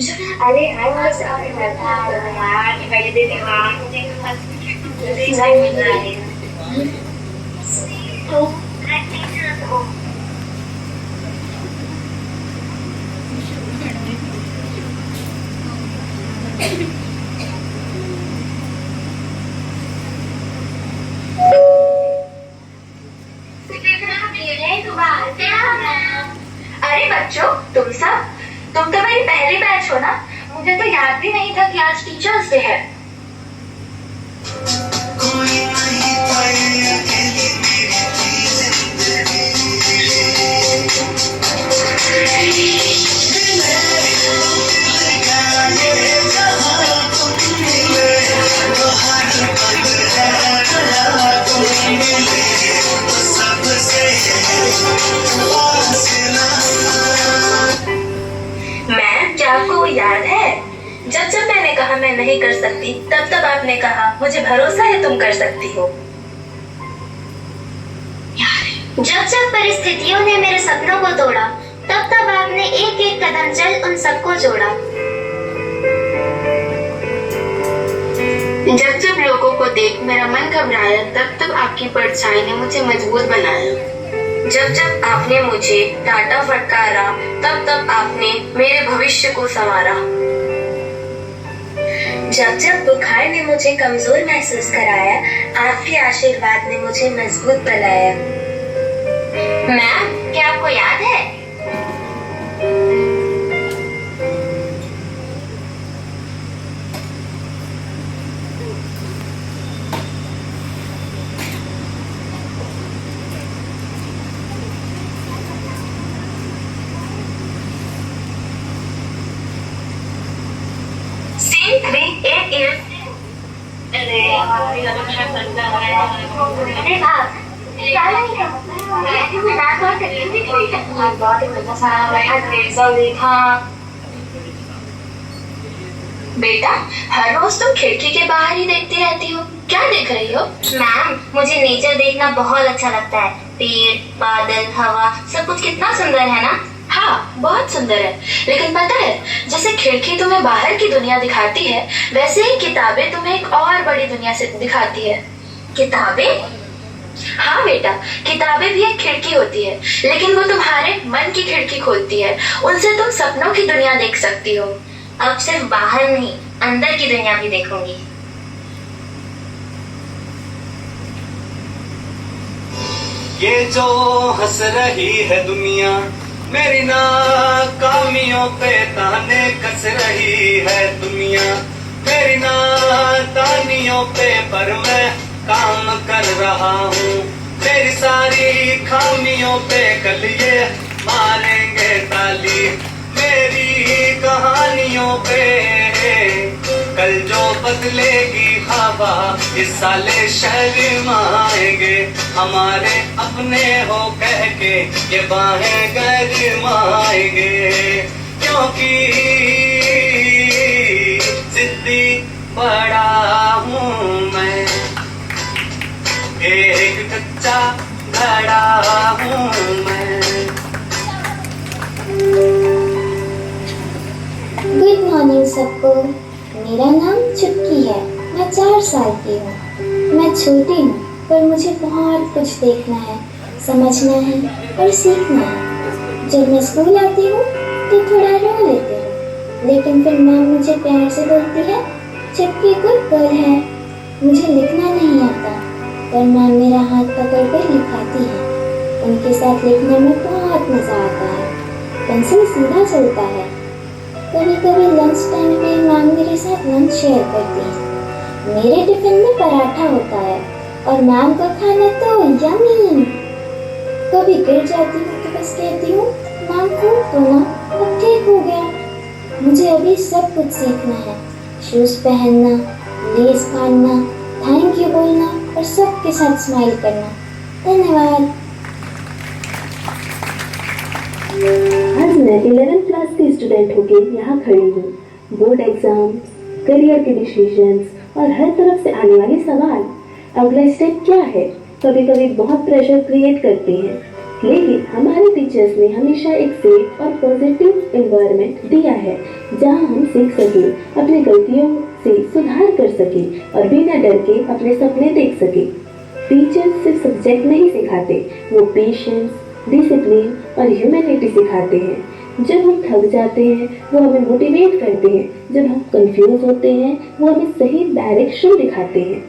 अरे हाँ बस आपने बता यार कि भाई दे देगा मुझे डिजाइन मिल रहा है तो अरे बच्चों तुम तो मेरी पहली बैच हो ना। मुझे तो याद भी नहीं था कि आज टीचर्स डे है। मैम क्या आपको वो याद है जब जब मैंने कहा मैं नहीं कर सकती तब तब आपने कहा मुझे भरोसा है तुम कर सकती हो। जब जब परिस्थितियों ने मेरे सपनों को तोड़ा तब तब आपने एक एक कदम चल उन सबको जोड़ा। जब जब लोगों को देख मेरा मन घबराया तब तब आपकी परछाई ने मुझे मजबूत बनाया। जब जब आपने मुझे डांटा फटकारा तब तब आपने मेरे भविष्य को संवारा। जब जब बुखार ने मुझे कमजोर महसूस कराया आपके आशीर्वाद ने मुझे मजबूत बनाया। मैम क्या आपको याद है बेटा हर रोज तुम खिड़की के बाहर ही देखती रहती हो, क्या देख रही हो? मैम मुझे नेचर देखना बहुत अच्छा लगता है। पेड़ बादल हवा सब कुछ कितना सुंदर है ना। हाँ बहुत सुंदर है, लेकिन पता है जैसे खिड़की तुम्हें बाहर की दुनिया दिखाती है वैसे ही किताबें तुम्हें एक और बड़ी दुनिया से दिखाती है। किताबें? हाँ बेटा किताबें भी एक खिड़की होती है, लेकिन वो तुम्हारे मन की खिड़की खोलती है। उनसे तुम सपनों की दुनिया देख सकती हो। अब सिर्फ बाहर नहीं अंदर की दुनिया भी देखूंगी। ये जो हंस रही है दुनिया मेरी नाकामियों पे ताने कस रही है दुनिया मेरी नादानियों पे, पर मैं काम कर रहा हूँ। मेरी सारी खामियों पे कल ये मारेंगे ताली, मेरी कहानियों पे कल जो बदलेगी हवा इस साले शर्माएंगे। हमारे अपने हो कह के ये बाहें गरमाएंगे, क्योंकि जिद्दी बड़ा हूँ मैं, एक कच्चा घड़ा हूँ मैं। गुड मॉर्निंग सबको। मेरा नाम चुटकी है, मैं 4 साल की हूँ। मैं छोटी हूँ पर मुझे बहुत कुछ देखना है, समझना है और सीखना है। जब मैं स्कूल आती हूँ तो थोड़ा रो लेती हूँ, लेकिन फिर माँ मुझे प्यार से बोलती है चुटकी गुड गर्ल है। मुझे लिखना नहीं आता पर माँ मेरा हाथ पकड़ कर लिखाती है। उनके साथ लिखने में बहुत मज़ा आता है, पेंसिल सीधा चलता है। कभी कभी लंच टाइम में माँ मेरे साथ लंच शेयर करती है। मेरे टिफिन में पराठा होता है और मैम का खाना तो यम्मी। कभी गिर जाती हूँ तो बस कहती हूँ मैम खूब तो ना, अब ठीक हो गया। मुझे अभी सब कुछ सीखना है, शूज पहनना, लेस बांधना, थैंक यू बोलना और सबके साथ स्माइल करना। धन्यवाद। आज मैं 11th क्लास की स्टूडेंट होकर यहाँ खड़ी हूँ। बोर्ड एग्जाम्स, करियर के डिसीजंस और हर तरफ से आने वाले सवाल। अगला स्टेप क्या है? कभी कभी बहुत प्रेशर क्रिएट करते हैं, लेकिन हमारे टीचर्स ने हमेशा एक सेफ और पॉजिटिव एनवायरनमेंट दिया है जहां हम सीख सके, अपनी गलतियों से सुधार कर सके और बिना डर के अपने सपने देख सके। टीचर्स सिर्फ सब्जेक्ट नहीं सिखाते, वो पेशेंस, डिसिप्लिन और ह्यूमैनिटी सिखाते हैं। जब हम थक जाते हैं वो हमें मोटिवेट करते हैं, जब हम कंफ्यूज होते हैं वो हमें सही डायरेक्शन दिखाते हैं।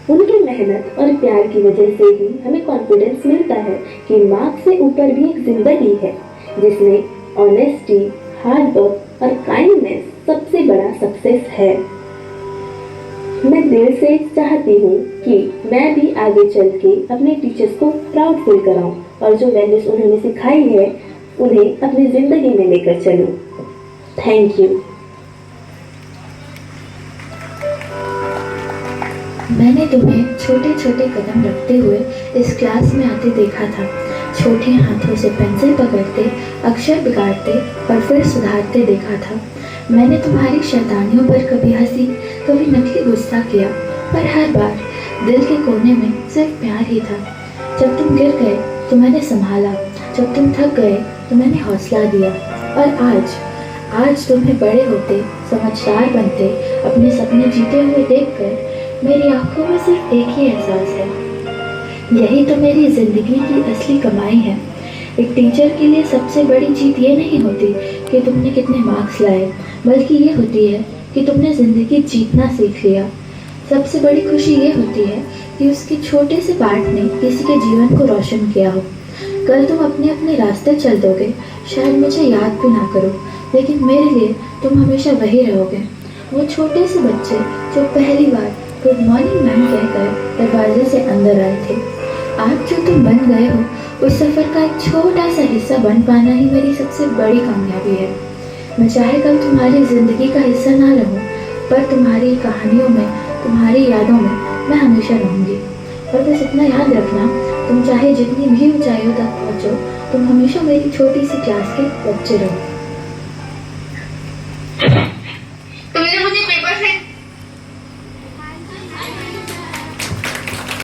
उनकी मेहनत और प्यार की वजह से ही हमें कॉन्फिडेंस मिलता है कि मार्क्स से ऊपर भी एक जिंदगी है जिसमें ऑनेस्टी, हार्ड वर्क और काइंडनेस सबसे बड़ा सक्सेस है। मैं दिल से चाहती हूँ कि मैं भी आगे चल के अपने टीचर्स को प्राउड फील कराऊँ और जो वैल्यूज उन्होंने सिखाई है उन्हें अपनी जिंदगी में लेकर चलूँ। Thank you. मैंने तुम्हें छोटे छोटे कदम रखते हुए इस क्लास में आते देखा था। छोटे हाथों से पेंसिल पकड़ते, अक्षर बिगाड़ते और फिर सुधारते देखा था। मैंने तुम्हारी शैतानियों पर कभी हंसी, कभी नकली गुस्सा किया, पर हर बार दिल के कोने में सिर्फ प्यार ही था। जब तुम गिर गए तो मैंने संभाला, जब तुम थक गए तो मैंने हौसला दिया, और आज तुम्हें बड़े होते, समझदार बनते, अपने सपने जीते हुए देखकर मेरी आंखों में सिर्फ एक ही एहसास है, यही तो मेरी जिंदगी की असली कमाई है। एक टीचर के लिए सबसे बड़ी जीत ये नहीं होती कि तुमने कितने मार्क्स लाए, बल्कि ये होती है कि तुमने जिंदगी जीतना सीख लिया। सबसे बड़ी खुशी ये होती है कि उसके छोटे से पार्ट ने किसी के जीवन को रोशन किया हो। कल तुम अपने अपने रास्ते चल दोगे, शायद मुझे याद भी ना करो, लेकिन मेरे लिए तुम हमेशा वही रहोगे। वो छोटे से बच्चे जो पहली बार गुड मॉर्निंग मैम कहकर दरवाजे से अंदर आए थे। आज जो तुम बन गए हो, उस सफ़र का एक छोटा सा हिस्सा बन पाना ही मेरी सबसे बड़ी कामयाबी है। मैं चाहे कल तुम्हारी ज़िंदगी का हिस्सा ना रहूं, पर तुम्हारी कहानियों में, तुम्हारी यादों में मैं हमेशा रहूंगी। और बस इतना याद रखना, तुम चाहे जितनी भी ऊंचाइयों तक पहुंचो, तुम हमेशा मेरी छोटी सी क्लास के बच्चे रहो।